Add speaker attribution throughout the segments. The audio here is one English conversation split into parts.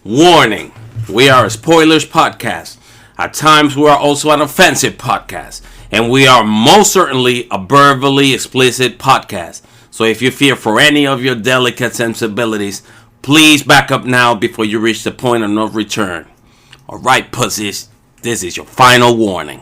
Speaker 1: Warning, we are a spoilers podcast. At times we are also an offensive podcast. And we are most certainly a verbally explicit podcast. So if you fear for any of your delicate sensibilities, please back up now before you reach the point of no return. Alright, pussies, this is your final warning.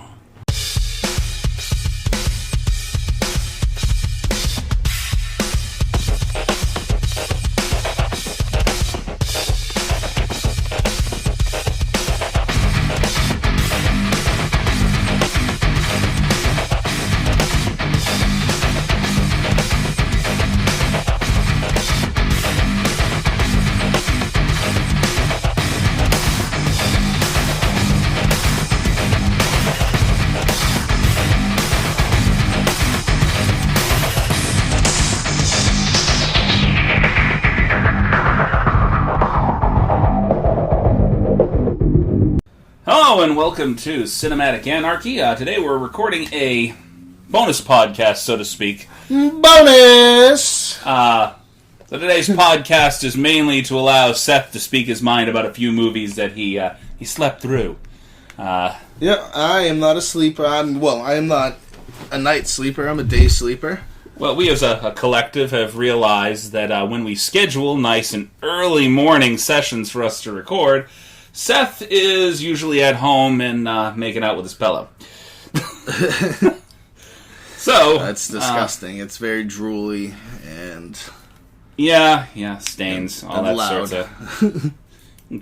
Speaker 2: Hello and welcome to Cinematic Anarchy. Today we're recording a bonus podcast, so to speak.
Speaker 3: Bonus!
Speaker 2: So today's podcast is mainly to allow Seth to speak his mind about a few movies that he slept through.
Speaker 3: I am not a sleeper. I am not a night sleeper. I'm a day sleeper.
Speaker 2: Well, we as a collective have realized that when we schedule nice and early morning sessions for us to record, Seth is usually at home and making out with his pillow. So
Speaker 3: that's disgusting. It's very drooly and
Speaker 2: stains, all
Speaker 3: and
Speaker 2: that
Speaker 3: loud.
Speaker 2: sort of.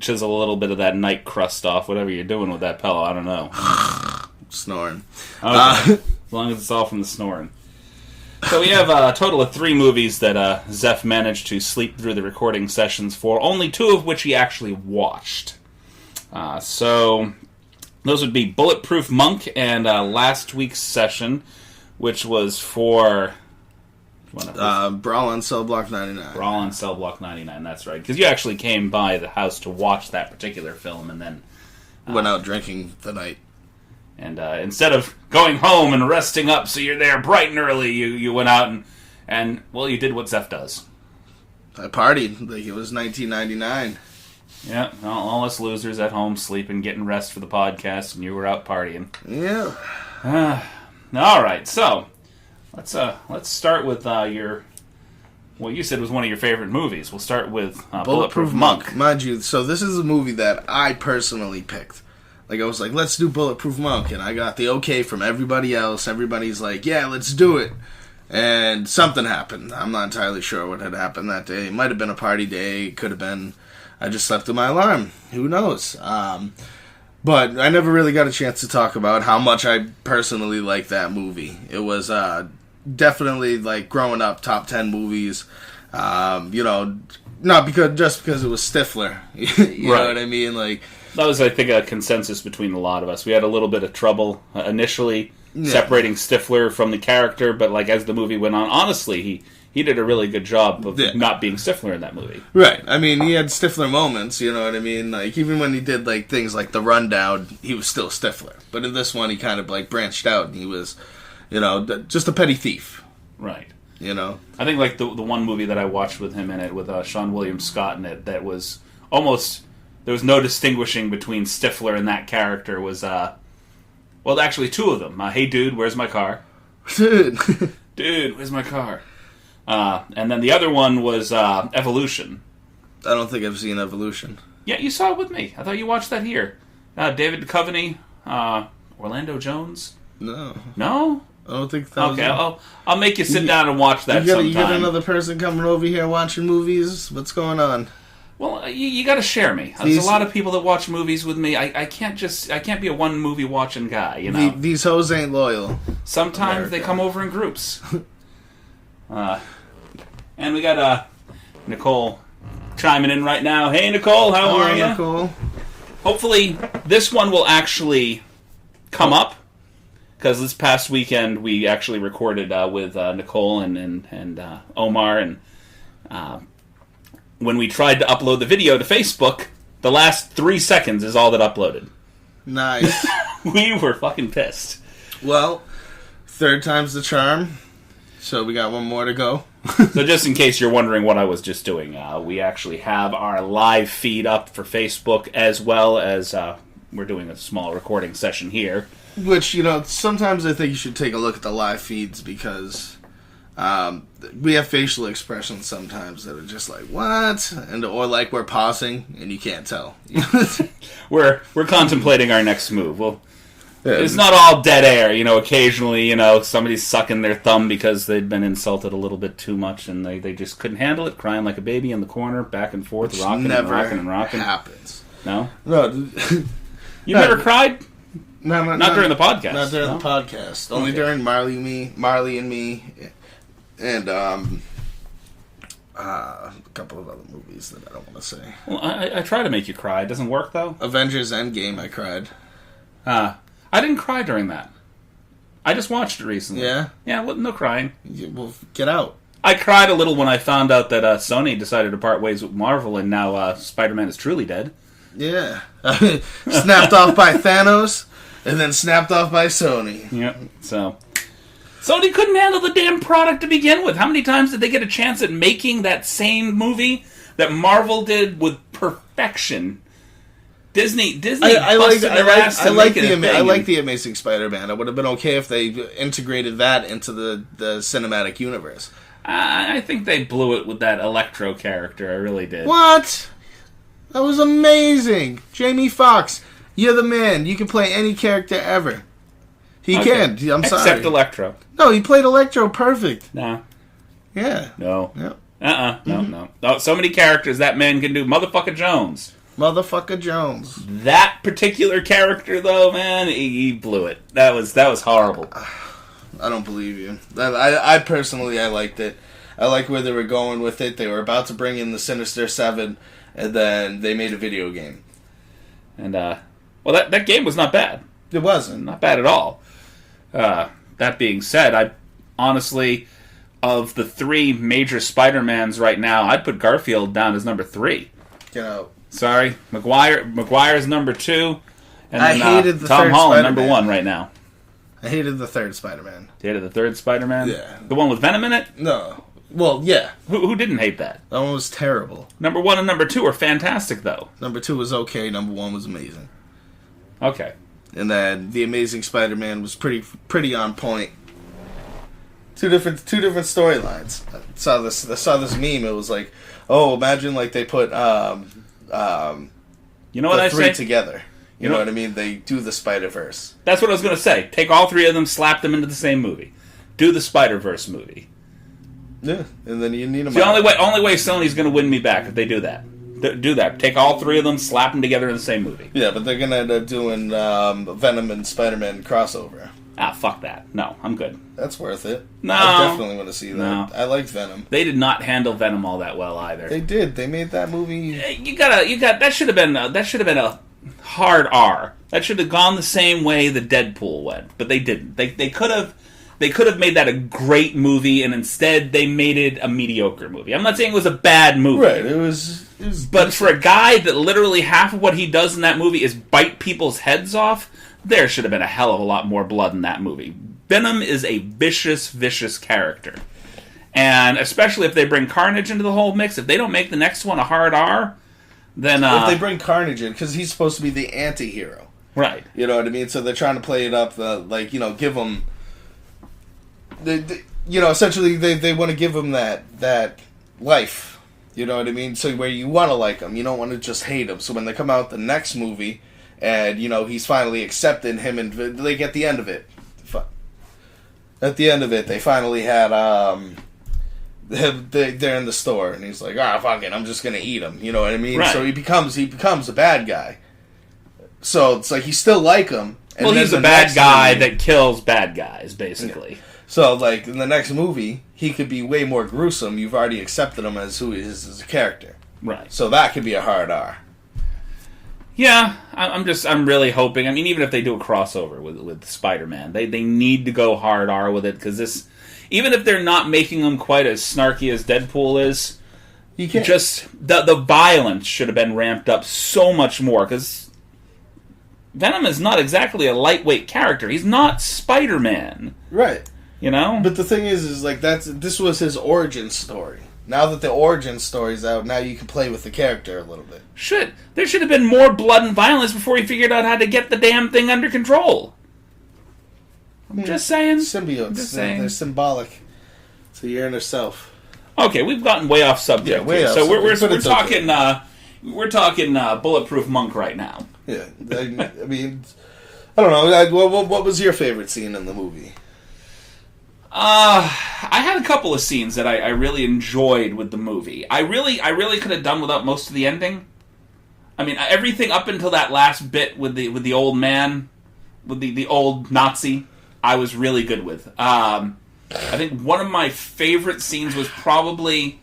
Speaker 2: Chisel a little bit of that night crust off, whatever you're doing with that pillow. I don't know.
Speaker 3: Snoring.
Speaker 2: Okay. As long as it's all from the snoring. So we have a total of 3 movies that Seth managed to sleep through the recording sessions for, only 2 of which he actually watched. So those would be Bulletproof Monk and last week's session, which was for
Speaker 3: Brawl on Cell Block 99.
Speaker 2: Brawl on Cell Block 99, that's right. Because you actually came by the house to watch that particular film and then
Speaker 3: went out drinking the night.
Speaker 2: And instead of going home and resting up so you're there bright and early, you went out and you did what Seth does.
Speaker 3: I partied like it was 1999.
Speaker 2: Yeah, all us losers at home sleeping, getting rest for the podcast, and you were out partying.
Speaker 3: Yeah.
Speaker 2: All right, so let's start with what you said was one of your favorite movies. We'll start with Bulletproof Monk.
Speaker 3: Mind you, so this is a movie that I personally picked. Like, I was like, let's do Bulletproof Monk, and I got the okay from everybody else. Everybody's like, yeah, let's do it. And something happened. I'm not entirely sure what had happened that day. It might have been a party day. It could have been I just slept through my alarm. Who knows? But I never really got a chance to talk about how much I personally like that movie. It was definitely, like, growing up, top 10 movies. Not just because it was Stifler. you know what I mean? Like,
Speaker 2: that was, I think, a consensus between a lot of us. We had a little bit of trouble initially separating Stifler from the character, but like as the movie went on, honestly, he did a really good job of not being Stifler in that movie.
Speaker 3: Right. I mean, he had Stifler moments, you know what I mean? Like, even when he did, like, things like The Rundown, he was still Stifler. But in this one, he kind of, like, branched out, and he was, just a petty thief.
Speaker 2: Right.
Speaker 3: You know?
Speaker 2: I think, like, the one movie that I watched with him in it, with Sean William Scott in it, that was almost, there was no distinguishing between Stifler and that character, was, actually 2 of them. Hey, dude, where's my car?
Speaker 3: Dude,
Speaker 2: where's my car? And then the other one was Evolution.
Speaker 3: I don't think I've seen Evolution.
Speaker 2: Yeah, you saw it with me. I thought you watched that here. David Duchovny, Orlando Jones.
Speaker 3: No.
Speaker 2: No?
Speaker 3: I don't think that
Speaker 2: Okay, I'll make you sit down and watch that sometime.
Speaker 3: You got another person coming over here watching movies? What's going on?
Speaker 2: Well, you got to share me. There's a lot of people that watch movies with me. I can't be a one movie watching guy, you know.
Speaker 3: These hoes ain't loyal.
Speaker 2: Sometimes they come over in groups. And we got Nicole chiming in right now. Hey, Nicole, how are you?
Speaker 3: Nicole.
Speaker 2: Hopefully, this one will actually come up, because this past weekend we actually recorded with Nicole and Omar, and when we tried to upload the video to Facebook, the last 3 seconds is all that uploaded.
Speaker 3: Nice.
Speaker 2: We were fucking pissed.
Speaker 3: Well, third time's the charm. So we got one more to go.
Speaker 2: So just in case you're wondering what I was just doing, we actually have our live feed up for Facebook, as well as we're doing a small recording session here.
Speaker 3: Which, sometimes I think you should take a look at the live feeds, because we have facial expressions sometimes that are just like, what? Or like we're pausing and you can't tell.
Speaker 2: We're contemplating our next move. Well, it's not all dead air. Occasionally, somebody's sucking their thumb because they'd been insulted a little bit too much and they just couldn't handle it, crying like a baby in the corner, back and forth,
Speaker 3: Which
Speaker 2: rocking
Speaker 3: never
Speaker 2: and rocking.
Speaker 3: Happens.
Speaker 2: No?
Speaker 3: No.
Speaker 2: You've never cried?
Speaker 3: Not
Speaker 2: during the podcast.
Speaker 3: Not during the podcast. Only during Marley and Me, and a couple of other movies that I don't want to say.
Speaker 2: Well, I try to make you cry. It doesn't work, though.
Speaker 3: Avengers Endgame, I cried.
Speaker 2: I didn't cry during that. I just watched it recently.
Speaker 3: Yeah?
Speaker 2: Yeah, no crying.
Speaker 3: Well, get out.
Speaker 2: I cried a little when I found out that Sony decided to part ways with Marvel, and now Spider-Man is truly dead.
Speaker 3: Yeah. Snapped off by Thanos, and then snapped off by Sony.
Speaker 2: Yep, so... Sony couldn't handle the damn product to begin with. How many times did they get a chance at making that same movie that Marvel did with perfection? Disney
Speaker 3: I like
Speaker 2: the
Speaker 3: the Amazing Spider-Man. It would have been okay if they integrated that into the cinematic universe.
Speaker 2: I think they blew it with that Electro character. I really did.
Speaker 3: What? That was amazing. Jamie Foxx, you're the man. You can play any character ever. He can. I'm sorry.
Speaker 2: Except Electro.
Speaker 3: No, he played Electro perfect.
Speaker 2: Nah.
Speaker 3: Yeah.
Speaker 2: No.
Speaker 3: Yeah.
Speaker 2: No. So many characters that man can do. Motherfucker Jones. That particular character, though, man, he blew it. That was horrible.
Speaker 3: I don't believe you. I personally, I liked it. I like where they were going with it. They were about to bring in the Sinister Seven, and then they made a video game.
Speaker 2: And, that game was not bad.
Speaker 3: It wasn't.
Speaker 2: Not bad at all. That being said, I honestly, of the three major Spider-Mans right now, I'd put Garfield down as number 3.
Speaker 3: Get out.
Speaker 2: Sorry. Maguire's number 2. And
Speaker 3: I
Speaker 2: then,
Speaker 3: hated the
Speaker 2: Tom
Speaker 3: third
Speaker 2: Holland,
Speaker 3: Spider-Man.
Speaker 2: number 1 right now.
Speaker 3: I hated the third Spider-Man.
Speaker 2: You hated the third Spider-Man?
Speaker 3: Yeah.
Speaker 2: The one with Venom in it?
Speaker 3: No. Well, yeah.
Speaker 2: Who didn't hate that?
Speaker 3: That one was terrible.
Speaker 2: Number 1 and number 2 are fantastic, though.
Speaker 3: Number 2 was okay. Number 1 was amazing.
Speaker 2: Okay.
Speaker 3: And then the Amazing Spider-Man was pretty on point. Two different storylines. I saw this meme. It was like, oh, imagine like they put
Speaker 2: you know what
Speaker 3: the
Speaker 2: I
Speaker 3: three
Speaker 2: say?
Speaker 3: together. You know what I mean? They do the Spider-Verse.
Speaker 2: That's what I was going to say. Take all 3 of them, slap them into the same movie. Do the Spider-Verse movie.
Speaker 3: Yeah, and then you need them.
Speaker 2: It's the only way Sony's going to win me back if they do that. Do that. Take all 3 of them, slap them together in the same movie.
Speaker 3: Yeah, but they're going to end up doing Venom and Spider-Man crossover.
Speaker 2: Ah, fuck that. No, I'm good.
Speaker 3: That's worth it.
Speaker 2: No.
Speaker 3: I definitely want to see that.
Speaker 2: No.
Speaker 3: I liked Venom.
Speaker 2: They did not handle Venom all that well either.
Speaker 3: They did. They made that movie.
Speaker 2: That should have been a hard R. That should have gone the same way the Deadpool went, but they didn't. They could have made that a great movie, and instead they made it a mediocre movie. I'm not saying it was a bad movie.
Speaker 3: Right, it was
Speaker 2: but for a guy that literally half of what he does in that movie is bite people's heads off, there should have been a hell of a lot more blood in that movie. Venom is a vicious, vicious character. And especially if they bring Carnage into the whole mix, if they don't make the next one a hard R, then...
Speaker 3: if they bring Carnage in, because he's supposed to be the anti-hero.
Speaker 2: Right.
Speaker 3: You know what I mean? So they're trying to play it up, give him... essentially they want to give him that life. You know what I mean? So where you want to like him, you don't want to just hate him. So when they come out the next movie, and he's finally accepting him, and like at the end of it, they finally had they're in the store, and he's like, fuck it, I'm just gonna eat him. You know what I mean?
Speaker 2: Right.
Speaker 3: So he becomes a bad guy. So it's like you still like him.
Speaker 2: Well, he's a bad guy that kills bad guys, basically.
Speaker 3: Yeah. So, like, in the next movie, he could be way more gruesome. You've already accepted him as who he is as a character.
Speaker 2: Right.
Speaker 3: So that could be a hard R.
Speaker 2: Yeah, I'm really hoping. I mean, even if they do a crossover with Spider-Man, they need to go hard R with it, because this, even if they're not making him quite as snarky as Deadpool is,
Speaker 3: you can't.
Speaker 2: Just the violence should have been ramped up so much more, because Venom is not exactly a lightweight character. He's not Spider-Man.
Speaker 3: Right.
Speaker 2: You know?
Speaker 3: But the thing is like this was his origin story. Now that the origin story's out, now you can play with the character a little bit.
Speaker 2: There should have been more blood and violence before he figured out how to get the damn thing under control. I'm just saying.
Speaker 3: Symbiotes. They're symbolic to your inner self.
Speaker 2: Okay, we've gotten way off subject.
Speaker 3: Yeah, way
Speaker 2: here.
Speaker 3: off
Speaker 2: So
Speaker 3: subject,
Speaker 2: we're talking
Speaker 3: okay.
Speaker 2: we're talking Bulletproof Monk right now.
Speaker 3: Yeah, I mean, I don't know. What was your favorite scene in the movie?
Speaker 2: I had a couple of scenes that I really enjoyed with the movie. I really could have done without most of the ending. I mean, everything up until that last bit with the old man, with the old Nazi, I was really good with. I think one of my favorite scenes was probably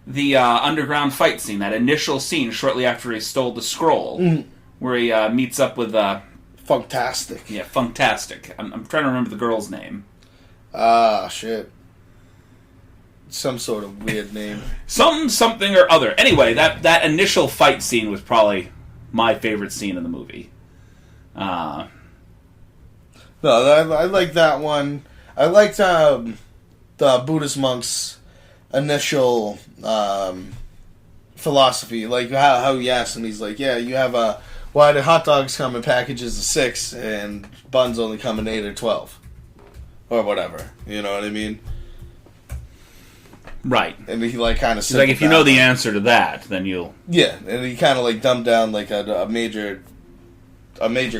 Speaker 2: the underground fight scene, that initial scene shortly after he stole the scroll, where he meets up with...
Speaker 3: Funktastic.
Speaker 2: Yeah, Funktastic. I'm trying to remember the girl's name.
Speaker 3: Shit. Some sort of weird name.
Speaker 2: Something or other. Anyway, that initial fight scene was probably my favorite scene in the movie.
Speaker 3: No, I like that one. I liked the Buddhist monk's initial philosophy, like how he asked him. He's like, "Yeah, you have why do hot dogs come in packages of 6 and buns only come in 8 or 12, or whatever?" You know what I mean?
Speaker 2: Right.
Speaker 3: And he like kind of
Speaker 2: like, if you know the answer to that, then you'll...
Speaker 3: Yeah, and he kind of like dumbed down like a major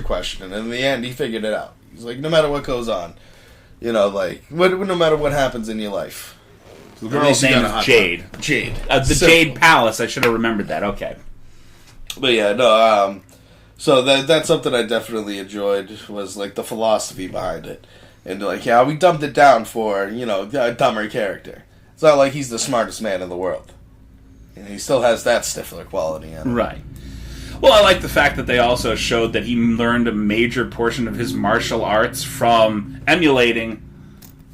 Speaker 3: question, and in the end, he figured it out. He's like, no matter what goes on, you know, like no matter what happens in your life.
Speaker 2: The girl's name is Jade.
Speaker 3: Jade.
Speaker 2: The Jade Palace. I should have remembered that. Okay.
Speaker 3: But yeah, no. So that's something I definitely enjoyed, was like the philosophy behind it, and like, yeah, we dumbed it down for, you know, a dumber character. It's not like he's the smartest man in the world. And he still has that Stifler quality in him.
Speaker 2: Right. Well, I like the fact that they also showed that he learned a major portion of his martial arts from emulating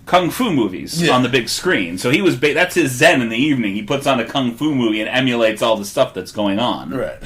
Speaker 2: kung fu movies on the big screen. So he was that's his zen in the evening. He puts on a kung fu movie and emulates all the stuff that's going on.
Speaker 3: Right.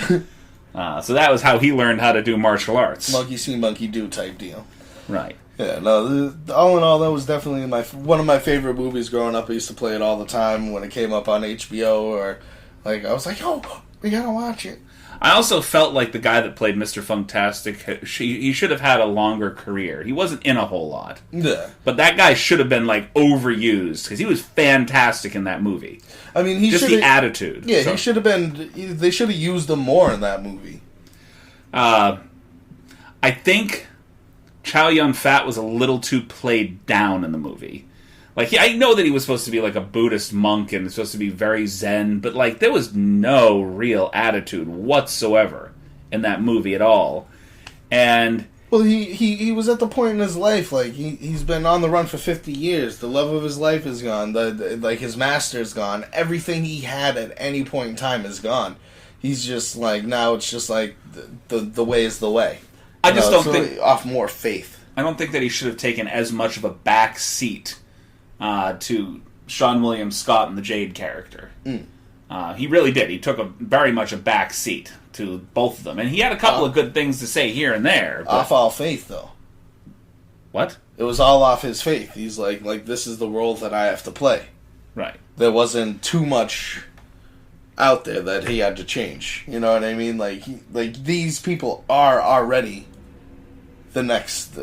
Speaker 2: So that was how he learned how to do martial arts.
Speaker 3: Monkey see, monkey do type deal.
Speaker 2: Right.
Speaker 3: Yeah, no, all in all, that was definitely one of my favorite movies growing up. I used to play it all the time when it came up on HBO, or like I was like, oh, we gotta watch it.
Speaker 2: I also felt like the guy that played Mr. Funktastic, he should have had a longer career. He wasn't in a whole lot.
Speaker 3: Yeah.
Speaker 2: But that guy should have been, like, overused, because he was fantastic in that movie.
Speaker 3: I mean, he
Speaker 2: just the attitude.
Speaker 3: Yeah, he should have been... They should have used him more in that movie.
Speaker 2: I think Chow Yun-Fat was a little too played down in the movie. Like, I know that he was supposed to be, like, a Buddhist monk and supposed to be very zen, but, like, there was no real attitude whatsoever in that movie at all. And...
Speaker 3: Well, he was at the point in his life, like, he's been on the run for 50 years. The love of his life is gone. Like, his master's gone. Everything he had at any point in time is gone. He's just, like, now it's just, like, the way is the way.
Speaker 2: I just don't think...
Speaker 3: Really off more faith.
Speaker 2: I don't think that he should have taken as much of a back seat to Sean William Scott and the Jade character. He really did. He took very much a back seat to both of them. And he had a couple of good things to say here and there. But...
Speaker 3: Off all faith, though.
Speaker 2: What?
Speaker 3: It was all off his faith. He's like, this is the role that I have to play.
Speaker 2: Right.
Speaker 3: There wasn't too much out there that he had to change. You know what I mean? Like these people are already the next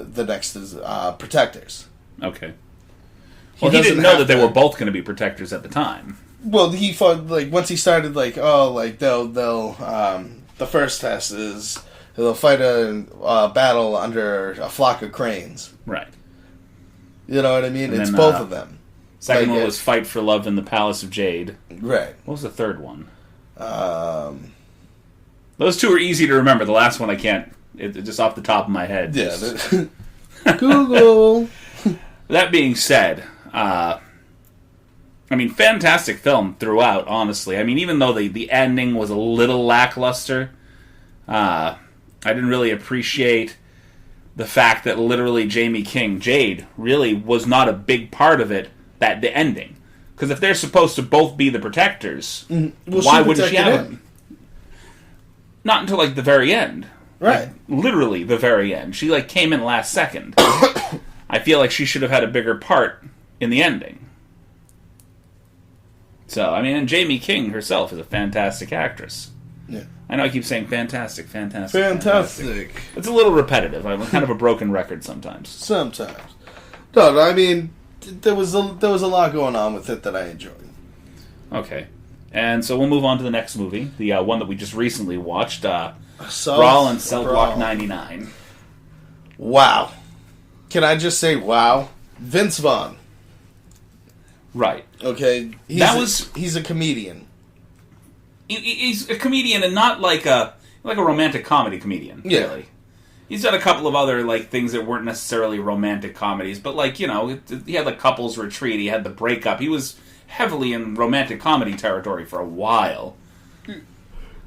Speaker 3: protectors.
Speaker 2: Okay. Well, he didn't know that they were both going to be protectors at the time.
Speaker 3: Well, he thought, like, once he started, like, oh, like, they'll the first test is they'll fight a battle under a flock of cranes.
Speaker 2: Right.
Speaker 3: You know what I mean?
Speaker 2: And
Speaker 3: it's
Speaker 2: then,
Speaker 3: both of them.
Speaker 2: Second one was Fight for Love in the Palace of Jade.
Speaker 3: Right.
Speaker 2: What was the third one? Those two are easy to remember. The last one I can't. It's just off the top of my head.
Speaker 3: Yeah. Google.
Speaker 2: That being said, I mean, fantastic film throughout, honestly. I mean, even though the ending was a little lackluster, I didn't really appreciate the fact that literally Jamie King, Jade, really was not a big part of it, the ending. Because if they're supposed to both be the protectors, why wouldn't she have them? Not until, like, the very end.
Speaker 3: Right.
Speaker 2: Like, literally the very end. She, like, came in last second. I feel like she should have had a bigger part in the ending. So, I mean, and Jamie King herself is a fantastic actress.
Speaker 3: Yeah.
Speaker 2: I know I keep saying fantastic.
Speaker 3: Fantastic.
Speaker 2: It's a little repetitive. I'm kind of a broken record sometimes.
Speaker 3: Sometimes. No, I mean, there was a lot going on with it that I enjoyed.
Speaker 2: Okay. And so we'll move on to the next movie, the one that we just recently watched, Brawl and Cell Block 99.
Speaker 3: Wow. Can I just say wow? Vince Vaughn.
Speaker 2: Right.
Speaker 3: Okay. He's a comedian.
Speaker 2: He's a comedian, and not like a romantic comedy comedian.
Speaker 3: Yeah.
Speaker 2: Really. He's done a couple of other things that weren't necessarily romantic comedies, but he had the couples retreat, he had the breakup. He was heavily in romantic comedy territory for a while.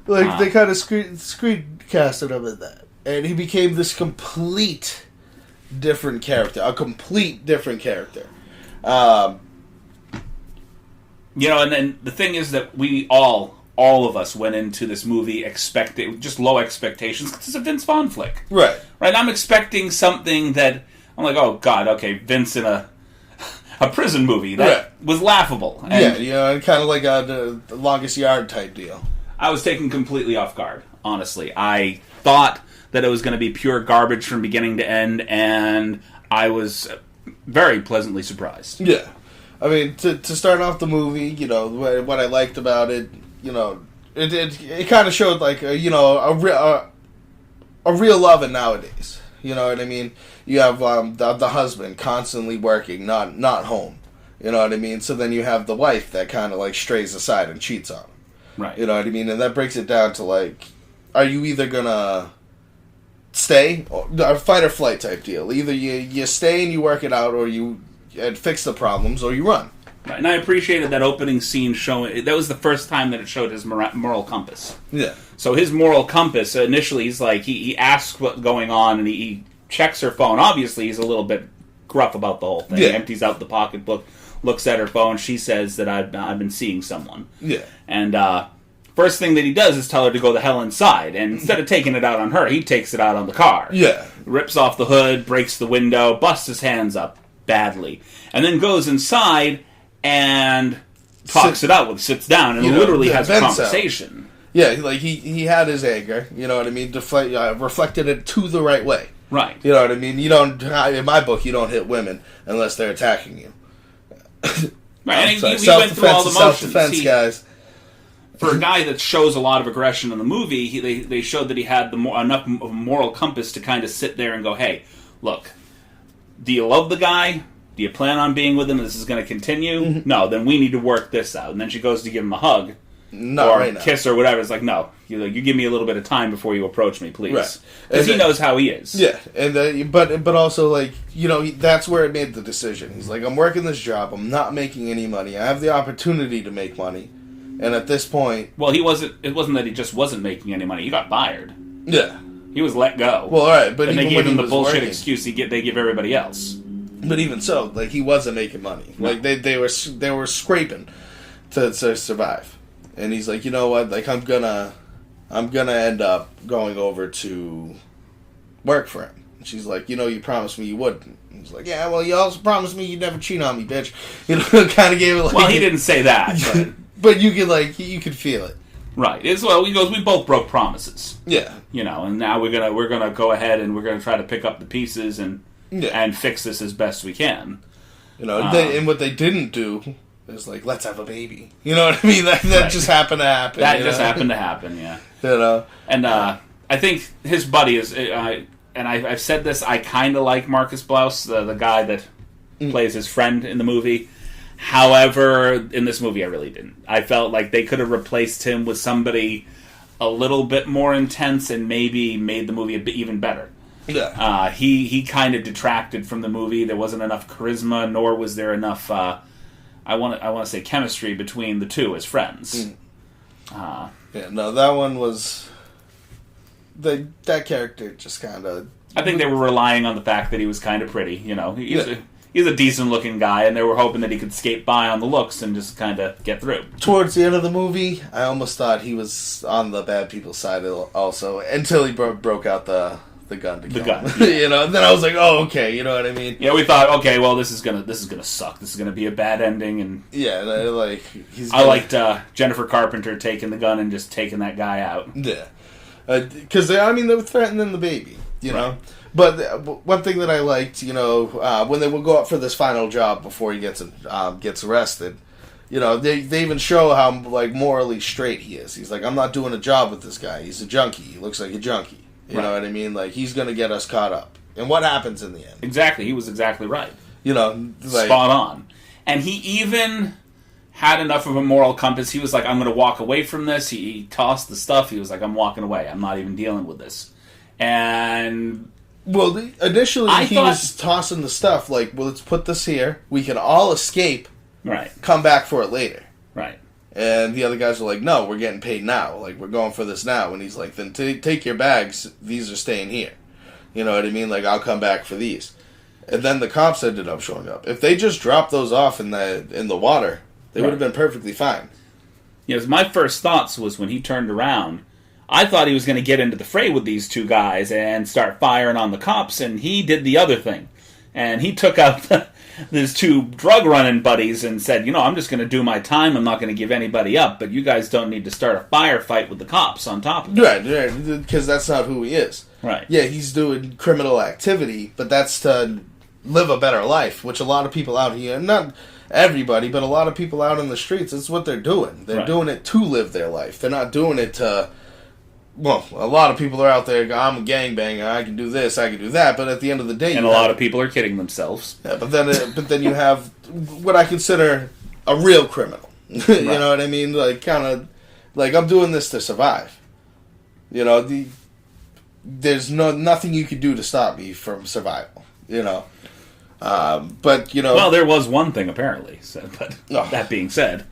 Speaker 3: They kind of screencasted him in that, and he became this complete different character. A complete different character.
Speaker 2: And then the thing is that we all of us went into this movie expecting just low expectations because it's a Vince Vaughn flick.
Speaker 3: Right.
Speaker 2: I'm expecting something that I'm like, oh god, okay, Vince in a prison movie that was laughable. And
Speaker 3: kind of like the Longest Yard type deal.
Speaker 2: I was taken completely off guard. Honestly, I thought that it was going to be pure garbage from beginning to end, and I was very pleasantly surprised.
Speaker 3: Yeah. I mean, to start off the movie, what I liked about it, it kind of showed a real love in nowadays. You know what I mean? You have the husband constantly working, not home. You know what I mean? So then you have the wife that kind of strays aside and cheats on him.
Speaker 2: Right.
Speaker 3: You know what I mean? And that breaks it down to are you either gonna stay or a fight or flight type deal? Either you stay and you work it out, or you fix the problems, or you run.
Speaker 2: Right. And I appreciated that opening scene showing. That was the first time that it showed his moral compass.
Speaker 3: Yeah.
Speaker 2: So his moral compass initially, he's he asks what's going on, and he checks her phone. Obviously, he's a little bit gruff about the whole thing.
Speaker 3: Yeah.
Speaker 2: He empties out the pocketbook, looks at her phone. She says that I've been seeing someone.
Speaker 3: Yeah.
Speaker 2: And first thing that he does is tell her to go the hell inside. And instead of taking it out on her, he takes it out on the car.
Speaker 3: Yeah.
Speaker 2: Rips off the hood, breaks the window, busts his hands up badly, and then goes inside and talks it out. Sits down and literally has a conversation.
Speaker 3: Yeah, he had his anger. You know what I mean? Reflected it to the right way.
Speaker 2: Right.
Speaker 3: You know what I mean? You don't. In my book, you don't hit women unless they're attacking you.
Speaker 2: Right. And he went through all the motions.
Speaker 3: Self-defense, guys.
Speaker 2: For a guy that shows a lot of aggression in the movie, they showed that he had enough of a moral compass to kind of sit there and go, "Hey, look, do you love the guy? Do you plan on being with him? This is going to continue? Mm-hmm. No, then we need to work this out." And then she goes to give him a hug. Or right kiss or whatever. It's no. You give me a little bit of time before you approach me, please.
Speaker 3: Right.
Speaker 2: Because he knows how he is.
Speaker 3: Yeah, and but also that's where it made the decision. He's I'm working this job. I'm not making any money. I have the opportunity to make money, and at this point,
Speaker 2: well, he wasn't. It wasn't that he just wasn't making any money. He got fired.
Speaker 3: Yeah,
Speaker 2: he was let go.
Speaker 3: Well, all right, but
Speaker 2: and
Speaker 3: even
Speaker 2: they gave him the bullshit
Speaker 3: working
Speaker 2: excuse they give everybody else.
Speaker 3: But even so, he wasn't making money. No. They were scraping to survive. And he's you know what? I'm gonna end up going over to work for him. And she's you promised me you wouldn't. And he's yeah, well, you also promised me you'd never cheat on me, bitch. Kind of gave it
Speaker 2: well, he didn't say that, but,
Speaker 3: but you could you could feel it.
Speaker 2: Right. He goes, we both broke promises.
Speaker 3: Yeah.
Speaker 2: And now we're gonna go ahead and we're gonna try to pick up the pieces and fix this as best we can.
Speaker 3: And what they didn't do. It was let's have a baby. You know what I mean? That just happened to happen.
Speaker 2: That just happened to happen, yeah. And I think his buddy is... and I've said this, I kind of like Marcus Blouse, the guy that plays his friend in the movie. However, in this movie, I really didn't. I felt like they could have replaced him with somebody a little bit more intense and maybe made the movie a bit even better.
Speaker 3: Yeah.
Speaker 2: He kind of detracted from the movie. There wasn't enough charisma, nor was there enough... I want to say chemistry between the two as friends.
Speaker 3: That one was that character just kind of.
Speaker 2: I think they were relying on the fact that he was kind of pretty. He's a decent looking guy, and they were hoping that he could skate by on the looks and just kind of get through.
Speaker 3: Towards the end of the movie, I almost thought he was on the bad people's side also until he broke out the the gun to kill
Speaker 2: gun,
Speaker 3: him.
Speaker 2: yeah.
Speaker 3: You know, and then I was like, oh, okay, you know what I mean?
Speaker 2: Yeah, we thought, okay, well, this is gonna suck. This is gonna be a bad ending, and
Speaker 3: Yeah, like
Speaker 2: I liked Jennifer Carpenter taking the gun and just taking that guy out.
Speaker 3: Yeah, because they were threatening the baby, you know.
Speaker 2: Right.
Speaker 3: But one thing that I liked, you know, when they would go up for this final job before he gets arrested, you know, they even show how like morally straight he is. He's like, I'm not doing a job with this guy. He's a junkie. He looks like a junkie. You know what I mean? Like, he's gonna get us caught up. And what happens in the end?
Speaker 2: Exactly, he was exactly right.
Speaker 3: You know, like,
Speaker 2: spot on. And he even had enough of a moral compass. He was like, I'm going to walk away from this. He tossed the stuff. He was like, I'm walking away. I'm not even dealing with this. And
Speaker 3: well, initially he was tossing the stuff like, well, let's put this here. We can all escape.
Speaker 2: Right.
Speaker 3: Come back for it later.
Speaker 2: Right.
Speaker 3: And the other guys are like, no, we're getting paid now. Like, we're going for this now. And he's like, then take your bags. These are staying here. You know what I mean? Like, I'll come back for these. And then the cops ended up showing up. If they just dropped those off in the water, they would have been perfectly fine.
Speaker 2: Yes, my first thoughts was when he turned around, I thought he was going to get into the fray with these two guys and start firing on the cops, and he did the other thing. And he took out his two drug-running buddies and said, you know, I'm just going to do my time. I'm not going to give anybody up, but you guys don't need to start a firefight with the cops on top of it.
Speaker 3: Right, because that's not who he is.
Speaker 2: Right.
Speaker 3: Yeah, he's doing criminal activity, but that's to live a better life, which a lot of people out here, not everybody, but a lot of people out in the streets, it's what they're doing. They're doing it to live their life. They're not doing it to... Well, a lot of people are out there, I'm a gangbanger, I can do this, I can do that, but at the end of the day...
Speaker 2: And a lot of people are kidding themselves.
Speaker 3: Yeah, but then you have what I consider a real criminal. You know what I mean? Like, kind of... Like, I'm doing this to survive. You know, there's nothing you can do to stop me from survival. You know? But, you know...
Speaker 2: Well, there was one thing, apparently. So, but that being said...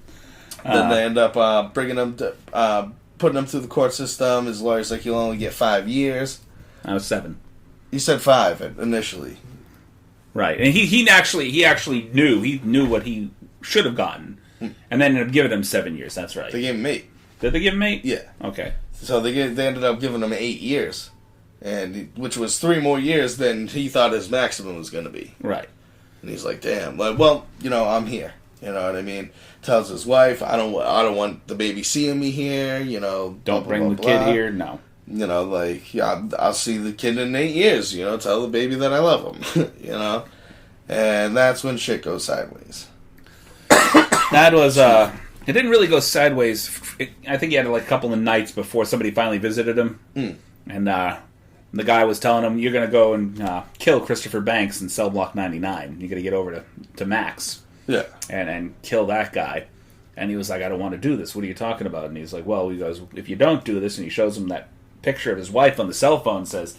Speaker 3: Then they end up bringing him to... putting him through the court system. His lawyer's like, you'll only get 5 years.
Speaker 2: I was 7.
Speaker 3: He said 5 initially.
Speaker 2: Right, and he actually knew what he should have gotten, and then ended up giving him 7 years. That's right.
Speaker 3: They gave him 8.
Speaker 2: Did they give him 8?
Speaker 3: Yeah.
Speaker 2: Okay.
Speaker 3: So they ended up giving him 8 years, which was 3 more years than he thought his maximum was going to be.
Speaker 2: Right.
Speaker 3: And he's like, damn. Like, well, you know, I'm here. You know what I mean? Tells his wife, I don't want the baby seeing me here. You know,
Speaker 2: don't bring the kid here. No.
Speaker 3: You know, like, yeah, I'll see the kid in 8 years. You know, tell the baby that I love him. You know, and that's when shit goes sideways.
Speaker 2: That was it didn't really go sideways. I think he had like a couple of nights before somebody finally visited him, and the guy was telling him, "You're going to go and kill Christopher Banks in cell block 99. You got to get over to Max."
Speaker 3: Yeah.
Speaker 2: And kill that guy. And he was like, I don't want to do this. What are you talking about? And he's like, well, he goes, if you don't do this, and he shows him that picture of his wife on the cell phone and says,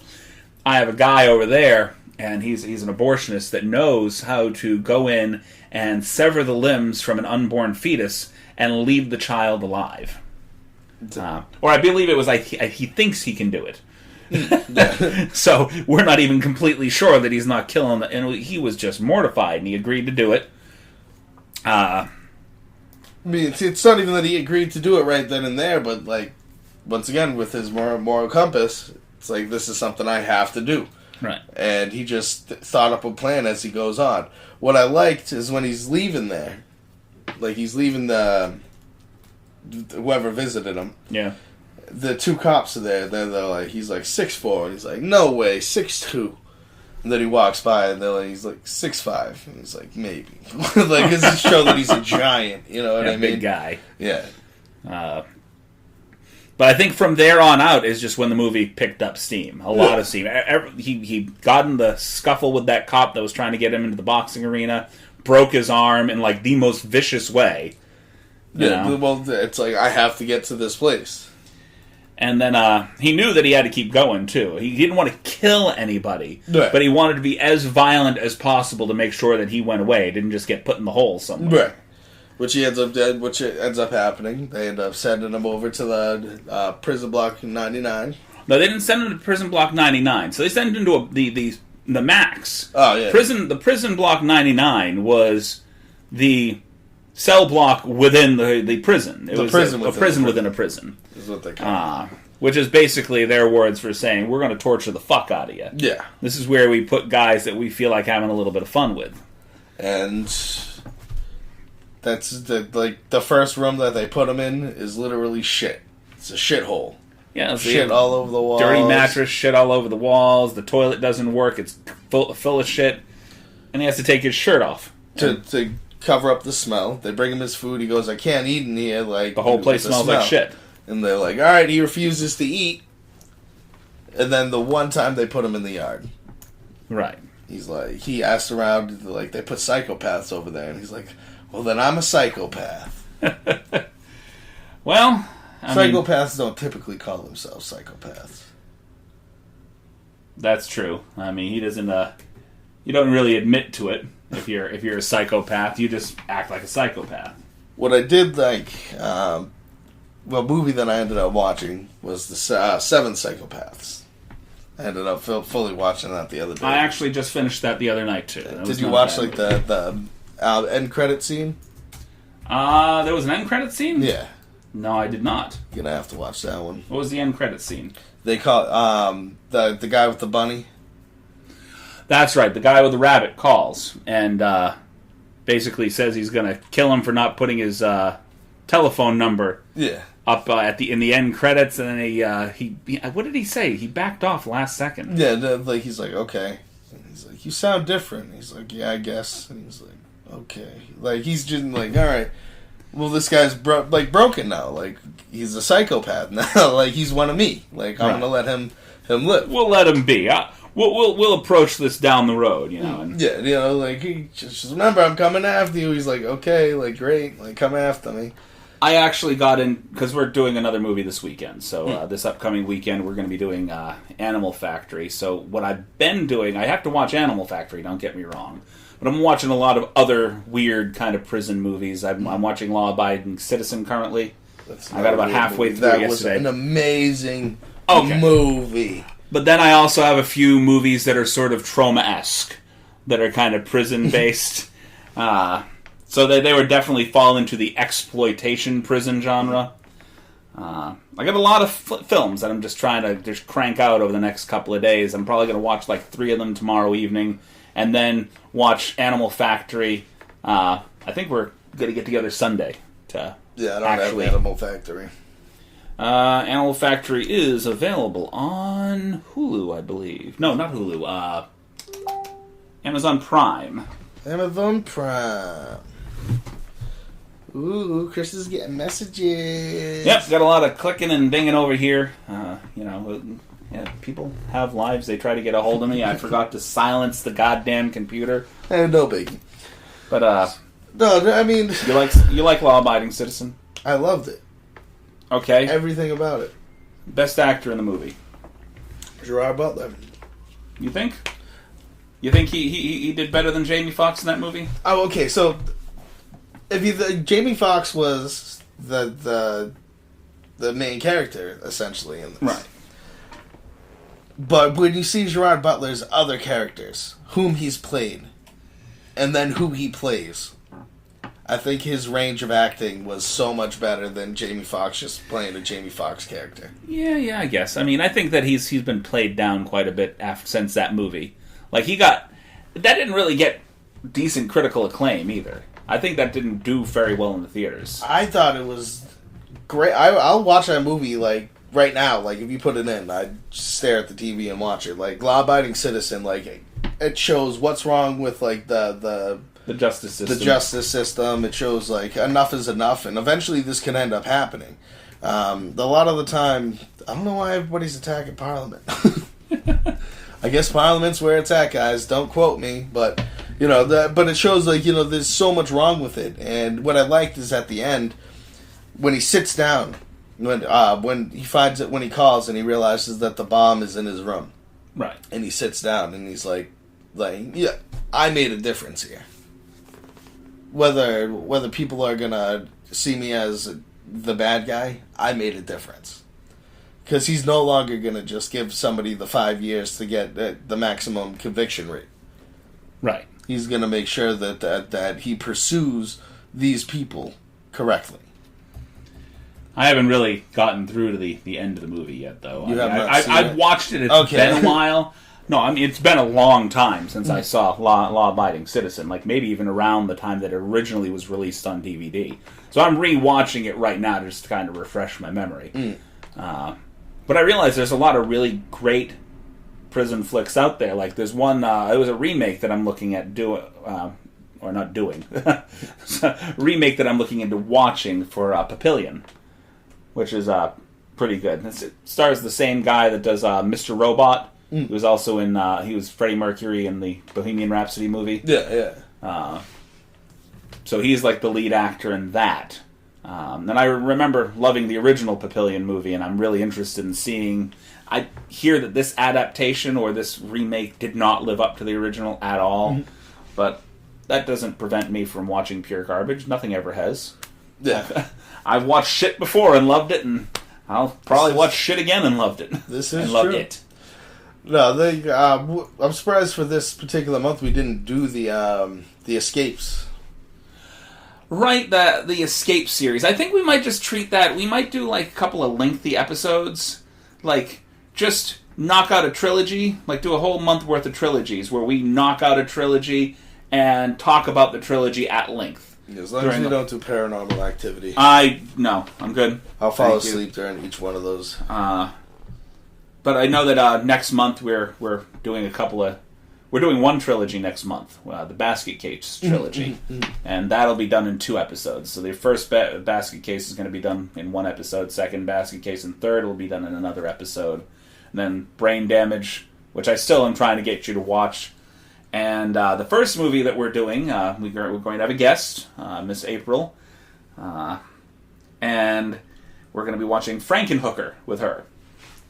Speaker 2: I have a guy over there, and he's an abortionist that knows how to go in and sever the limbs from an unborn fetus and leave the child alive. Or I believe it was like he thinks he can do it. So we're not even completely sure that he's not killing the, and he was just mortified, and he agreed to do it.
Speaker 3: I mean, it's not even that he agreed to do it right then and there, but, like, once again, with his moral compass, it's like, this is something I have to do.
Speaker 2: Right.
Speaker 3: And he just thought up a plan as he goes on. What I liked is when he's leaving there, like, he's leaving whoever visited him.
Speaker 2: Yeah.
Speaker 3: The 2 cops are there, they're like, he's like 6'4", and he's like, no way, 6'2". And then he walks by, and he's like 6'5", and he's like, maybe. Like, it's to show that he's a giant, you know what I mean?
Speaker 2: Big guy.
Speaker 3: Yeah.
Speaker 2: But I think from there on out is just when the movie picked up steam. A lot of steam. He got in the scuffle with that cop that was trying to get him into the boxing arena, broke his arm in, like, the most vicious way.
Speaker 3: Yeah, well, it's like, I have to get to this place.
Speaker 2: And then he knew that he had to keep going, too. He didn't want to kill anybody, but he wanted to be as violent as possible to make sure that he went away. Didn't just get put in the hole somewhere.
Speaker 3: Right. Which ends up happening. They end up sending him over to the prison block 99.
Speaker 2: No, they didn't send him to prison block 99. So they sent him to the max.
Speaker 3: Oh, yeah.
Speaker 2: The prison block 99 was the cell block within the prison. It was a prison within a prison.
Speaker 3: Is what they call it.
Speaker 2: Which is basically their words for saying, we're going to torture the fuck out of you.
Speaker 3: Yeah.
Speaker 2: This is where we put guys that we feel like having a little bit of fun with.
Speaker 3: And that's the first room that they put him in is literally shit. It's a shithole.
Speaker 2: Yeah,
Speaker 3: shit all over the walls.
Speaker 2: Dirty mattress, shit all over the walls. The toilet doesn't work. It's full of shit. And he has to take his shirt off.
Speaker 3: To cover up the smell. They bring him his food. He goes, I can't eat in here. Like,
Speaker 2: the whole place smells like shit.
Speaker 3: And they're like, alright, he refuses to eat. And then the one time they put him in the yard.
Speaker 2: Right.
Speaker 3: He's like, he asked around, like, they put psychopaths over there. And he's like, well, then I'm a psychopath.
Speaker 2: Well,
Speaker 3: psychopaths don't typically call themselves psychopaths.
Speaker 2: That's true. I mean, he doesn't, you don't really admit to it if you're a psychopath. You just act like a psychopath.
Speaker 3: What I did like, the movie that I ended up watching was the Seven Psychopaths. I ended up fully watching that the other day.
Speaker 2: I actually just finished that the other night, too.
Speaker 3: Did you watch, like, the end credit scene?
Speaker 2: There was an end credit scene?
Speaker 3: Yeah.
Speaker 2: No, I did not.
Speaker 3: You're gonna have to watch that one.
Speaker 2: What was the end credit scene?
Speaker 3: They call the guy with the bunny.
Speaker 2: That's right. The guy with the rabbit calls and basically says he's going to kill him for not putting his telephone number up in the end credits, and then he what did he say? He backed off last second.
Speaker 3: Yeah, like he's like, okay. And he's like, you sound different. He's like, yeah, I guess. And he's like, okay. Like he's just like, all right. Well, this guy's broken now. Like he's a psychopath now. Like he's one of me. Like I'm gonna let him live.
Speaker 2: We'll let him be. We'll approach this down the road, you know. And
Speaker 3: yeah, you know, like he just remember I'm coming after you. He's like, okay, like great, like come after me.
Speaker 2: I actually got in because we're doing another movie this weekend. So this upcoming weekend we're going to be doing Animal Factory. So what I've been doing, I have to watch Animal Factory. Don't get me wrong. But I'm watching a lot of other weird kind of prison movies. I'm watching Law Abiding Citizen currently. I got about halfway through
Speaker 3: that
Speaker 2: yesterday.
Speaker 3: That was an amazing movie.
Speaker 2: But then I also have a few movies that are sort of trauma-esque, that are kind of prison-based. So they would definitely fall into the exploitation prison genre. I got a lot of films that I'm just trying to just crank out over the next couple of days. I'm probably going to watch like 3 of them tomorrow evening. And then watch Animal Factory. I think we're going to get together Sunday to
Speaker 3: I don't have Animal Factory.
Speaker 2: Animal Factory is available on Hulu, I believe. No, not Hulu. Amazon Prime.
Speaker 3: Amazon Prime. Ooh, Chris is getting messages.
Speaker 2: Yep, got a lot of clicking and dinging over here. Yeah, people have lives. They try to get a hold of me. I forgot to silence the goddamn computer.
Speaker 3: No biggie.
Speaker 2: But
Speaker 3: no, I mean,
Speaker 2: you like Law Abiding Citizen?
Speaker 3: I loved it.
Speaker 2: Okay.
Speaker 3: Everything about it.
Speaker 2: Best actor in the movie.
Speaker 3: Gerard Butler.
Speaker 2: You think? You think he did better than Jamie Foxx in that movie?
Speaker 3: Oh, okay. So, Jamie Foxx was the main character essentially in this,
Speaker 2: right?
Speaker 3: But when you see Gerard Butler's other characters, whom he's played, and then who he plays, I think his range of acting was so much better than Jamie Foxx just playing a Jamie Foxx character.
Speaker 2: Yeah, I guess. I mean, I think that he's been played down quite a bit since that movie. Like, that didn't really get decent critical acclaim either. I think that didn't do very well in the theaters.
Speaker 3: I thought it was great. I'll watch that movie, like, right now. Like, if you put it in, I'd stare at the TV and watch it. Like, Law Abiding Citizen, like, it shows what's wrong with, like, the
Speaker 2: justice system.
Speaker 3: The justice system. It shows, like, enough is enough, and eventually this can end up happening. A lot of the time, I don't know why everybody's attacking Parliament. I guess Parliament's where it's at, guys. Don't quote me, but but it shows, like, there's so much wrong with it. And what I liked is at the end, when he sits down, when he finds it, when he calls and he realizes that the bomb is in his room,
Speaker 2: right? And
Speaker 3: he sits down and he's like, yeah, I made a difference here. Whether people are gonna see me as the bad guy, I made a difference. Because he's no longer going to just give somebody the 5 years to get the maximum conviction rate.
Speaker 2: Right.
Speaker 3: He's going to make sure that he pursues these people correctly.
Speaker 2: I haven't really gotten through to the end of the movie yet, though.
Speaker 3: I've
Speaker 2: watched it. It's been a while. No, I mean, it's been a long time since I saw Law Abiding Citizen. Like, maybe even around the time that it originally was released on DVD. So I'm re-watching it right now just to kind of refresh my memory. But I realize there's a lot of really great prison flicks out there. Like, there's one, it was a remake that I'm looking at remake that I'm looking into watching for Papillion, which is pretty good. It stars the same guy that does Mr. Robot. He was also in, he was Freddie Mercury in the Bohemian Rhapsody movie.
Speaker 3: Yeah.
Speaker 2: So he's like the lead actor in that. And I remember loving the original Papillion movie, and I'm really interested in seeing... I hear that this adaptation or this remake did not live up to the original at all, but that doesn't prevent me from watching pure garbage. Nothing ever has.
Speaker 3: Yeah.
Speaker 2: I've watched shit before and loved it, and I'll probably watch shit again and loved it.
Speaker 3: This is
Speaker 2: loved
Speaker 3: true.
Speaker 2: It.
Speaker 3: No, I'm surprised for this particular month we didn't do the escapes.
Speaker 2: Right, the Escape series. I think we might just treat that. We might do like a couple of lengthy episodes, like just knock out a trilogy, like do a whole month worth of trilogies where we knock out a trilogy and talk about the trilogy at length.
Speaker 3: As long as we don't do Paranormal Activity.
Speaker 2: No, I'm good.
Speaker 3: I'll fall asleep during each one of those.
Speaker 2: But I know that next month we're doing we're doing one trilogy next month, the Basket Case trilogy, and that'll be done in 2 episodes. So the first Basket Case is going to be done in 1 episode, second Basket Case and third will be done in another episode. And then Brain Damage, which I still am trying to get you to watch. And the first movie that we're doing, we're going to have a guest, Miss April, and we're going to be watching Frankenhooker with her.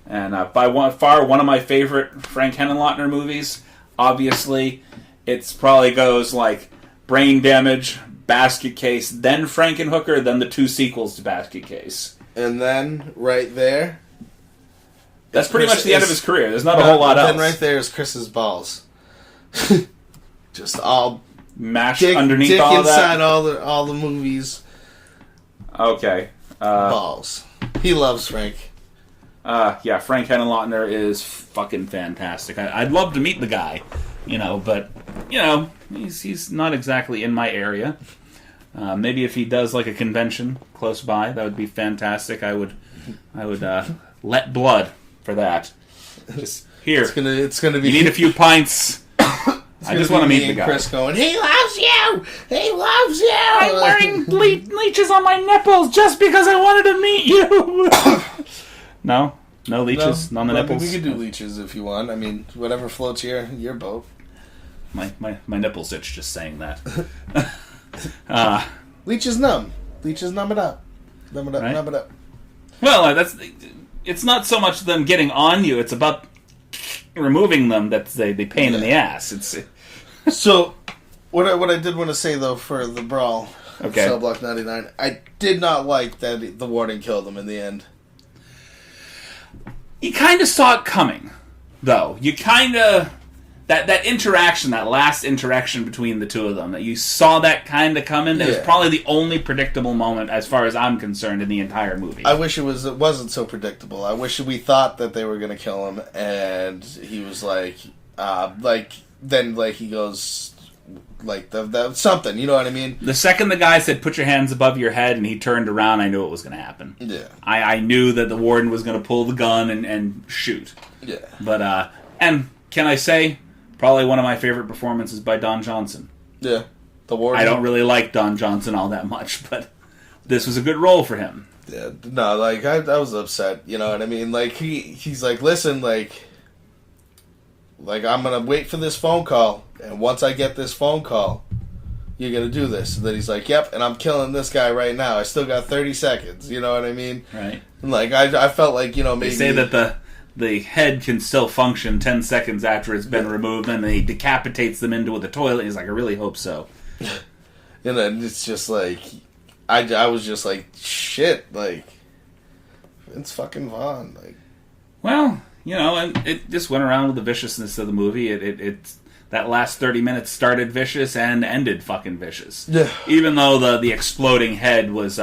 Speaker 2: And by far one of my favorite Frank Henenlotter movies. Obviously, it's probably goes like Brain Damage, Basket Case, then Frankenhooker, then the 2 sequels to Basket Case.
Speaker 3: And then, right there...
Speaker 2: That's pretty much the end of his career. There's not a whole lot else.
Speaker 3: Then right there is Chris's balls. Just all...
Speaker 2: mashed underneath all of that?
Speaker 3: inside all the movies.
Speaker 2: Okay.
Speaker 3: Balls. He loves Frank.
Speaker 2: Yeah, Frank Henenlotter is fucking fantastic. I'd love to meet the guy, but, he's not exactly in my area. Maybe if he does, like, a convention close by, that would be fantastic. I would let blood for that. Just, here.
Speaker 3: It's gonna be...
Speaker 2: You need a few pints. I just want to meet the guy.
Speaker 3: Chris going, he loves you! He loves you!
Speaker 2: I'm wearing leeches on my nipples just because I wanted to meet you! No leeches, no, on the nipples.
Speaker 3: We can do leeches if you want. I mean, whatever floats your boat.
Speaker 2: My nipples itch just saying that.
Speaker 3: Leeches numb. Leeches numb it up. Numb it up.
Speaker 2: Right?
Speaker 3: Numb it up.
Speaker 2: Well, it's not so much them getting on you; it's about removing them that's the pain in the ass. It's
Speaker 3: so. What I did want to say though for the brawl, Cell Block 99, I did not like that the warden killed him in the end.
Speaker 2: You kind of saw it coming, though. You kind of... That interaction, that last interaction between the two of them, that you saw that kind of coming, that was probably the only predictable moment, as far as I'm concerned, in the entire movie.
Speaker 3: I wish it wasn't so predictable. I wish we thought that they were going to kill him, and he was then he goes... like something, you know what I mean?
Speaker 2: The second the guy said, "Put your hands above your head," and he turned around, I knew it was going to happen.
Speaker 3: Yeah.
Speaker 2: I knew that the warden was going to pull the gun and shoot.
Speaker 3: Yeah.
Speaker 2: But, and can I say, probably one of my favorite performances by Don Johnson.
Speaker 3: Yeah. The warden.
Speaker 2: I don't really like Don Johnson all that much, but this was a good role for him.
Speaker 3: Yeah. No, like, I was upset, you know what I mean? Like, he's like, listen, like, I'm going to wait for this phone call, and once I get this phone call, you're going to do this. And then he's like, yep, and I'm killing this guy right now. I still got 30 seconds, you know what I mean?
Speaker 2: Right.
Speaker 3: And like, I felt like, maybe...
Speaker 2: They say that the head can still function 10 seconds after it's been removed, and he decapitates them into the toilet. He's like, I really hope so.
Speaker 3: And then it's just like, I was just like, shit, like, Vince fucking Vaughn, like...
Speaker 2: Well... and it just went around with the viciousness of the movie. It that last 30 minutes started vicious and ended fucking vicious.
Speaker 3: Yeah.
Speaker 2: Even though the exploding head was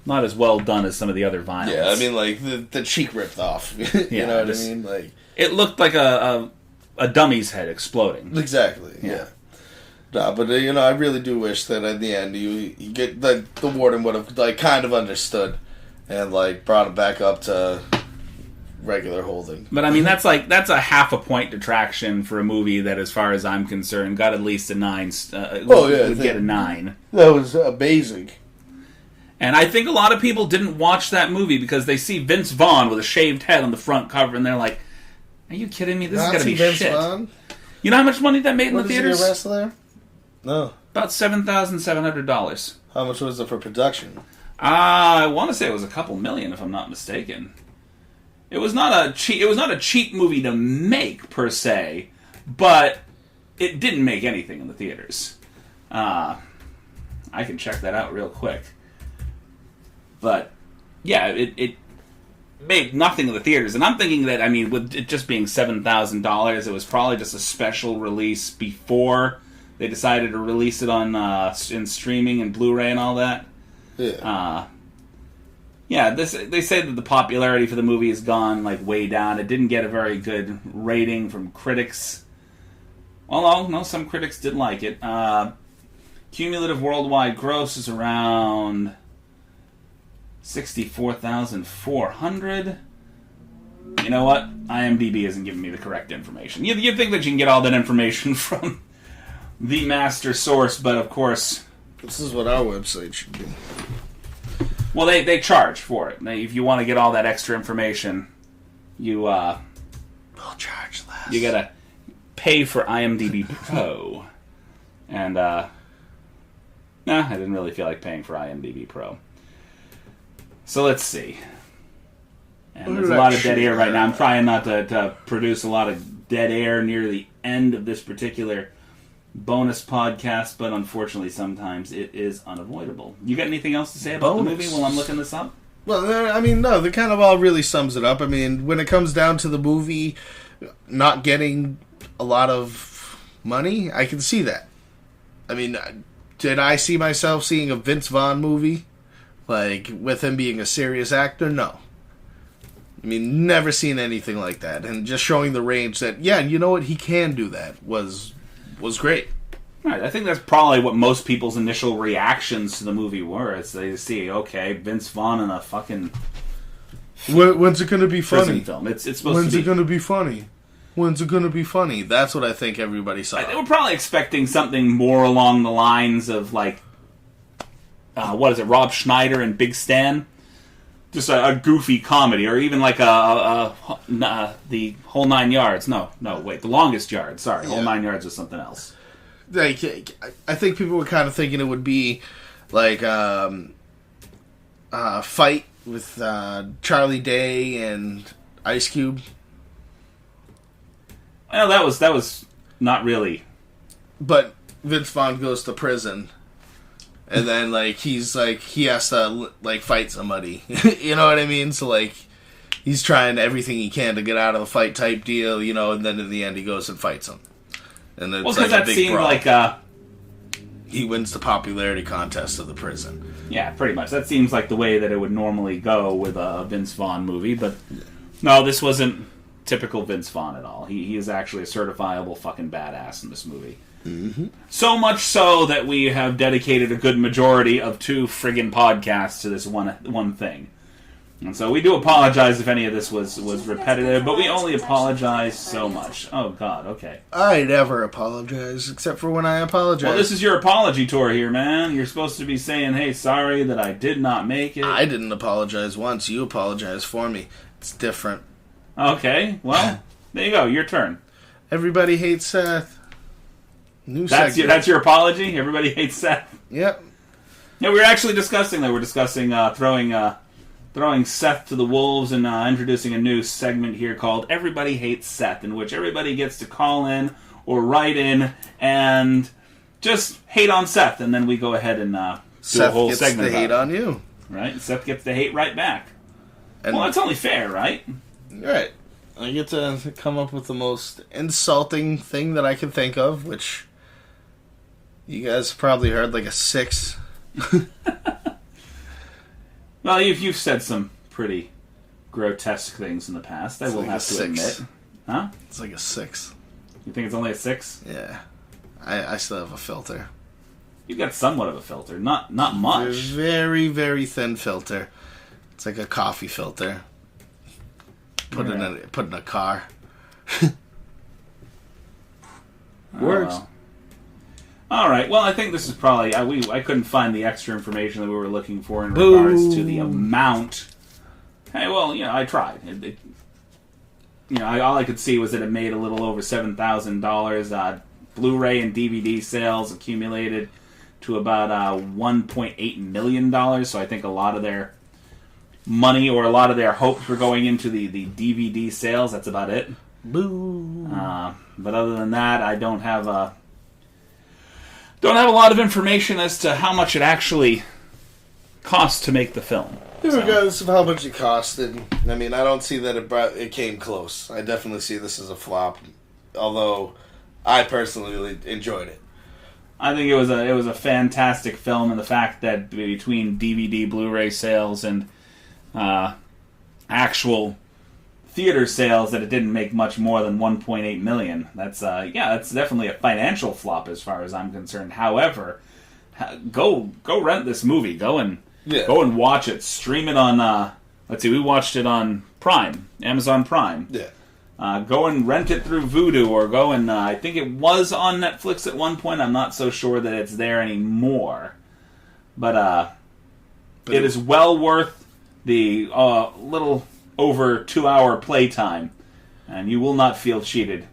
Speaker 2: not as well done as some of the other violence.
Speaker 3: Yeah, I mean, like, the cheek ripped off. You know what I mean? Like,
Speaker 2: it looked like a dummy's head exploding.
Speaker 3: Exactly, yeah. No, but, I really do wish that in the end you get the warden would have, like, kind of understood and, like, brought it back up to regular holding.
Speaker 2: But, I mean, that's a half a point detraction for a movie that, as far as I'm concerned, got at least a 9. Would get a 9.
Speaker 3: That was amazing.
Speaker 2: And I think a lot of people didn't watch that movie because they see Vince Vaughn with a shaved head on the front cover, and they're like, "Are you kidding me? This is going to be
Speaker 3: Vince
Speaker 2: shit."
Speaker 3: Vaughn?
Speaker 2: You know how much money that made in the theaters?
Speaker 3: Is he a wrestler? No.
Speaker 2: About $7,700.
Speaker 3: How much was it for production?
Speaker 2: I want to say it was a couple million, if I'm not mistaken. It was not a cheap movie to make per se, but it didn't make anything in the theaters. I can check that out real quick. But yeah, it made nothing in the theaters, and I'm thinking that, I mean, with it just being $7,000, it was probably just a special release before they decided to release it on in streaming and Blu-ray and all that.
Speaker 3: Yeah.
Speaker 2: They say that the popularity for the movie has gone like way down. It didn't get a very good rating from critics. Well, no, some critics did like it. Cumulative worldwide gross is around 64,400. You know what? IMDb isn't giving me the correct information. You think that you can get all that information from the master source, but of course,
Speaker 3: this is what our website should be.
Speaker 2: Well, they charge for it. If you want to get all that extra information, we'll
Speaker 3: charge less.
Speaker 2: You gotta pay for IMDb Pro, and I didn't really feel like paying for IMDb Pro. So let's see. And there's a lot of dead air right now. I'm trying not to produce a lot of dead air near the end of this particular bonus podcast, but unfortunately sometimes it is unavoidable. You got anything else to say about the movie while I'm looking this up?
Speaker 3: Well, I mean, no, the kind of all really sums it up. I mean, when it comes down to the movie not getting a lot of money, I can see that. I mean, did I see myself seeing a Vince Vaughn movie? Like, with him being a serious actor? No. I mean, never seen anything like that. And just showing the range that, yeah, you know what, he can do that was great.
Speaker 2: Right, I think that's probably what most people's initial reactions to the movie were. It's they see, okay, Vince Vaughn in a fucking
Speaker 3: when's it going to be funny?
Speaker 2: Film. It's supposed
Speaker 3: when's
Speaker 2: to be.
Speaker 3: It going to be funny? When's it going to be funny? That's what I think everybody saw.
Speaker 2: They were probably expecting something more along the lines of, like, Rob Schneider and Big Stan? Just a goofy comedy, or even like the Whole 9 Yards. No, wait, The Longest Yard. Sorry, yeah. Whole 9 Yards was something else.
Speaker 3: Like, I think people were kind of thinking it would be like a fight with Charlie Day and Ice Cube.
Speaker 2: Well, that was not really.
Speaker 3: But Vince Vaughn goes to prison. And then, like, he has to, like, fight somebody. You know what I mean? So, like, he's trying everything he can to get out of the fight type deal, you know, and then in the end he goes and fights him. And it's
Speaker 2: because that seemed brawl. Like,
Speaker 3: he wins the popularity contest of the prison.
Speaker 2: Yeah, pretty much. That seems like the way that it would normally go with a Vince Vaughn movie, but no, this wasn't typical Vince Vaughn at all. He is actually a certifiable fucking badass in this movie.
Speaker 3: Mm-hmm.
Speaker 2: So much so that we have dedicated a good majority of 2 friggin' podcasts to this one thing. And so we do apologize if any of this was repetitive, but we only apologize so much. Oh, God, okay.
Speaker 3: I never apologize, except for when I apologize.
Speaker 2: Well, this is your apology tour here, man. You're supposed to be saying, hey, sorry that I did not make it.
Speaker 3: I didn't apologize once. You apologized for me. It's different.
Speaker 2: Okay, well, there you go. Your turn.
Speaker 3: Everybody hates Seth.
Speaker 2: That's your apology? Everybody hates Seth?
Speaker 3: Yep.
Speaker 2: Yeah, we were actually discussing that. We're discussing throwing Seth to the wolves and introducing a new segment here called Everybody Hates Seth, in which everybody gets to call in or write in and just hate on Seth, and then we go ahead and do a whole segment.
Speaker 3: Seth gets to hate on you.
Speaker 2: Right? Seth gets to hate right back. Well, that's only fair, right?
Speaker 3: Right. I get to come up with the most insulting thing that I can think of, which you guys probably heard like a 6.
Speaker 2: Well, you've said some pretty grotesque things in the past. I will
Speaker 3: like
Speaker 2: have to admit. Huh?
Speaker 3: It's like a 6.
Speaker 2: You think it's only a 6?
Speaker 3: Yeah. I still have a filter.
Speaker 2: You've got somewhat of a filter. Not much.
Speaker 3: Very, very thin filter. It's like a coffee filter. Put in a car. Works.
Speaker 2: Well. All right. Well, I think this is probably I couldn't find the extra information that we were looking for in regards to the amount. Hey, well, I tried. All I could see was that it made a little over $7,000. Blu-ray and DVD sales accumulated to about $1.8 million. So I think a lot of their money or a lot of their hopes were going into the DVD sales. That's about it.
Speaker 3: Boo.
Speaker 2: But other than that, I don't have a lot of information as to how much it actually cost to make the film.
Speaker 3: Regardless of how much it costed, I mean, I don't see that it came close. I definitely see this as a flop, although I personally really enjoyed it.
Speaker 2: I think it was a fantastic film, and the fact that between DVD, Blu-ray sales, and actual theater sales, that it didn't make much more than $1.8 million. That's definitely a financial flop as far as I'm concerned. However, go rent this movie. Go and watch it. Stream it on. We watched it on Prime, Amazon Prime.
Speaker 3: Yeah.
Speaker 2: Go and rent it through Vudu, or go and I think it was on Netflix at one point. I'm not so sure that it's there anymore, but it is well worth the little over 2-hour playtime, and you will not feel cheated,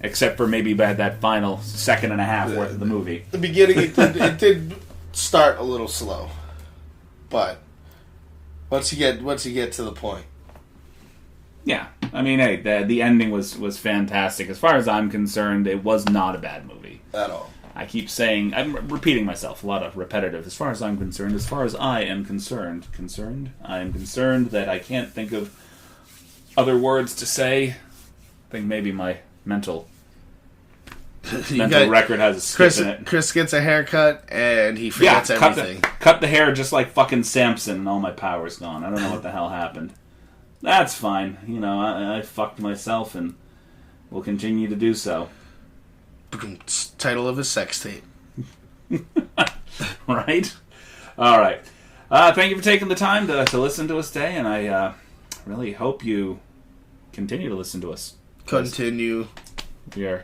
Speaker 2: except for maybe by that final second and a half worth of the movie.
Speaker 3: The beginning, it did start a little slow, but once you get to the point.
Speaker 2: Yeah, I mean, hey, the ending was fantastic. As far as I'm concerned, it was not a bad movie.
Speaker 3: At all.
Speaker 2: I keep saying, I'm repeating myself, a lot of repetitive. As far as I'm concerned, as far as I am concerned, I am concerned that I can't think of other words to say. I think maybe my mental record has a skip in it.
Speaker 3: Chris gets a haircut, and he forgets everything.
Speaker 2: Cut the hair just like fucking Samson, and all my power's gone. I don't know what the hell happened. That's fine. I fucked myself, and will continue to do so.
Speaker 3: Title of his sex tape.
Speaker 2: Right? All right. Thank you for taking the time to listen to us today, and I really hope you continue to listen to us.
Speaker 3: Continue.
Speaker 2: We are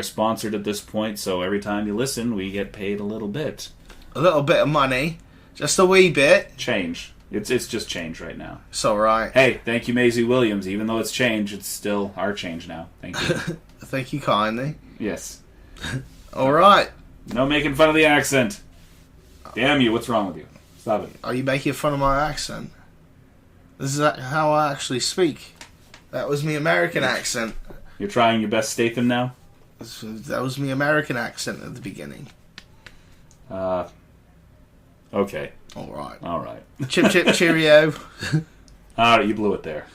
Speaker 2: sponsored at this point, so every time you listen, we get paid a little bit.
Speaker 3: A little bit of money. Just a wee bit.
Speaker 2: Change. It's just change right now.
Speaker 3: It's alright.
Speaker 2: Hey, thank you, Maisie Williams. Even though it's change, it's still our change now. Thank you.
Speaker 3: Thank you kindly.
Speaker 2: Yes.
Speaker 3: Alright.
Speaker 2: No making fun of the accent. Damn you, what's wrong with you? Stop it.
Speaker 3: Are you making fun of my accent? This is how I actually speak. That was me American accent.
Speaker 2: You're trying your best Statham now?
Speaker 3: That was me American accent at the beginning.
Speaker 2: Okay.
Speaker 3: Alright.
Speaker 2: All right.
Speaker 3: Chip chip cheerio.
Speaker 2: All right, you blew it there.